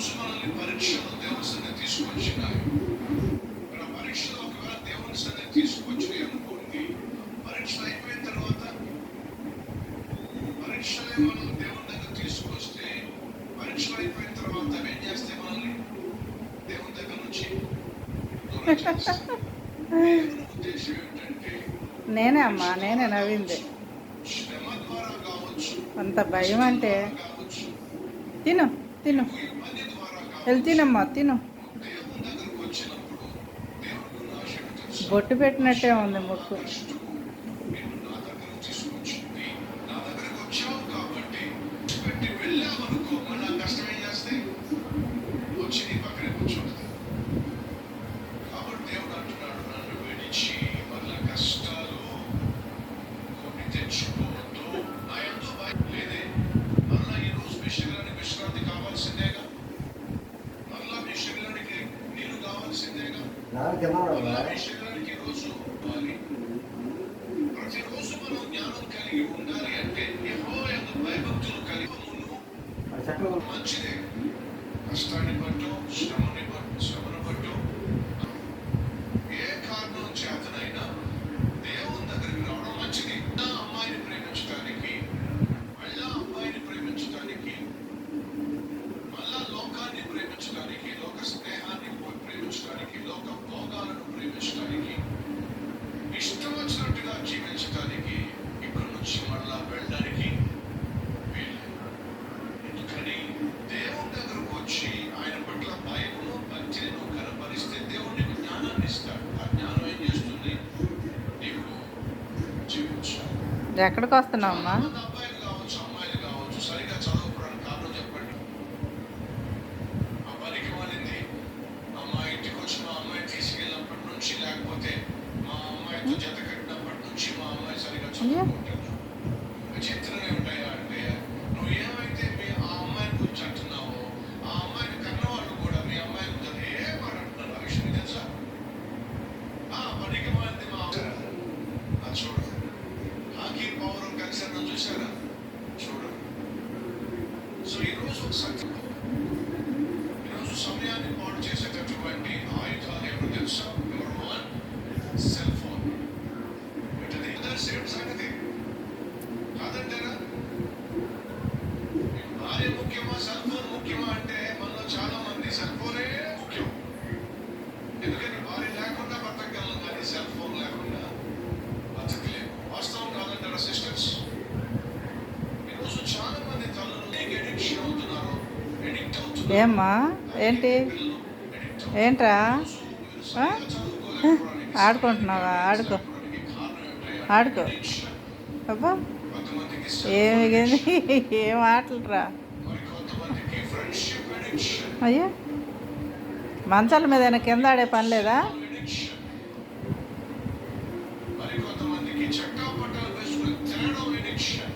ఈరోజు మనల్ని పరీక్షలు దేవుని సన్నిధి తీసుకొచ్చినాయి. పరీక్షలు ఒకవేళ దేవుని సన్నిధి తీసుకొచ్చినాయి అనుకోండి, పరీక్షలు అయిపోయిన తర్వాత పరీక్షలే మనం దేవుని దగ్గర తీసుకొస్తే, పరీక్షలు అయిపోయిన తర్వాత ఏం చేస్తే మనల్ని దేవుని దగ్గర నుంచి దూరం చేస్తాయి. దేవుని ఉద్దేశం ఏంటంటే, నేనే అమ్మా, నేనే నవ్వింది. శ్రమ ద్వారా కావచ్చు, అంత భయం అంటే కావచ్చు, తిను తిను ఇబ్బంది ద్వారా వెళ్ళి తినమ్మా తిను. దేవుని దగ్గరకు వచ్చినప్పుడు దేవుడు నా శక్తి తెలుసు. బొట్టు పెట్టినట్టే ఉంది ముక్కు. నేను నా దగ్గరకు తీసుకొచ్చింది, నా దగ్గరకు వచ్చావు కాబట్టి పెట్టి వెళ్ళామనుకో, మళ్ళీ కష్టం ఏం చేస్తే వచ్చి నీ పక్కనే కూర్చోండి. కాబట్టి దేవుడు అంటున్నాడు, నన్ను విడిచి మళ్ళీ కష్టాలు కొన్ని తెచ్చుకోవద్దు. నా యందు భయం లేదే. మళ్ళీ ఈ రోజు మీ శరీరానికి విశ్రాంతి కావాల్సిందేగా, మళ్ళా మీ శరీరానికి నీరు కావాల్సిందేగా, మళ్ళా మీ శరీరానికి ఈ రోజు ఇవ్వాలి. ప్రతిరోజు మనం జ్ఞానం కలిగి ఉండాలి అంటే యెహోవా యందు భయభక్తులు కలిగి మంచిదే. కష్టాన్ని బట్టో శ్రమను బట్టో ఏ కారణం చేతనైనా దేవుని దగ్గరికి రావడం మంచిది. నా అమ్మాయిని ప్రేమించడానికి, మళ్ళా అబ్బాయిని ప్రేమించడానికి, మళ్ళా లోకాన్ని ప్రేమించడానికి, లోక స్నేహాన్ని ప్రేమించడానికి, లోక భోగాలను ప్రేమించడానికి, ఇష్టం వచ్చినట్టుగా జీవించడానికి, ఇక్కడి నుంచి మళ్ళా వెళ్ళడానికి వీలు. ఎందుకని దేవుని దగ్గరకు వచ్చి ఆయన పట్ల భయమును భక్తిని కనపరిస్తే దేవుడు నీకు జ్ఞానాన్ని ఇస్తాడు. ఆ జ్ఞానం ఏం చేస్తుంది? నీకు జీవించాలి. ఎక్కడికి వస్తున్నావు అమ్మా? అబ్బాయిలు కావచ్చు, అమ్మాయిలు కావచ్చు, సరిగా చదవకపోవడానికి కారణం చెప్పండి. అబ్బాయికి వాళ్ళింది, అమ్మాయి ఇంటికి వచ్చి మా అమ్మాయిని తీసుకెళ్ళినప్పటి నుంచి, లేకపోతే మా అమ్మాయితో జత కట్టినప్పటి నుంచి మా అమ్మాయి సరిగా చదువుకుంటాడు. విచిత్రం ఏమిటాయా అంటే, నువ్వు ఏమైతే ఆ అమ్మాయిని గురించి అంటున్నావో, ఆ అమ్మాయిని కన్నవాళ్ళు కూడా మీ అమ్మాయి గురించి అదే మాట అంటున్నారు. ఆ విషయం తెలుసా? పనికి మాలింది మా చూడు, హాకీ పౌరం కలిసి అన్న చూసారా? చూడు. సో ఈరోజు ఒక సత్యం, ఈరోజు సమయాన్ని పాడు చేసేటటువంటి ఆయుధాలు ఎవరు తెలుసా? Number 1 cell phone. సేమ్ సంగతి కాదంటారా? భార్య ముఖ్యమా, సెల్ ఫోన్ ముఖ్యమా అంటే మనలో చాలా మంది సెల్ ఫోనే ముఖ్యం. ఎందుకని భార్య లేకుండా బతకగలం, కానీ సెల్ ఫోన్ లేకుండా బతకలేము. వాస్తవం కాదంటారా సిస్టర్స్? ఈరోజు చాలా మంది తల్లులు ఎడిక్షన్ అవుతున్నారు, ఎడిక్ట్ అవుతున్నారు. ఏమ్మా ఏంటి ఏంట్రా ఆడుకుంటున్నావా? ఆడుకో ఆడుకో. అబ్బా ఏమి ఏం ఆటలురా అయ్యా. మంచాల మీద ఏమైనా కింద ఆడే పని లేదా? మరికొంతమందికి చక్కా పట్టాలు వేసుకుని తినడం ఎడిక్షన్.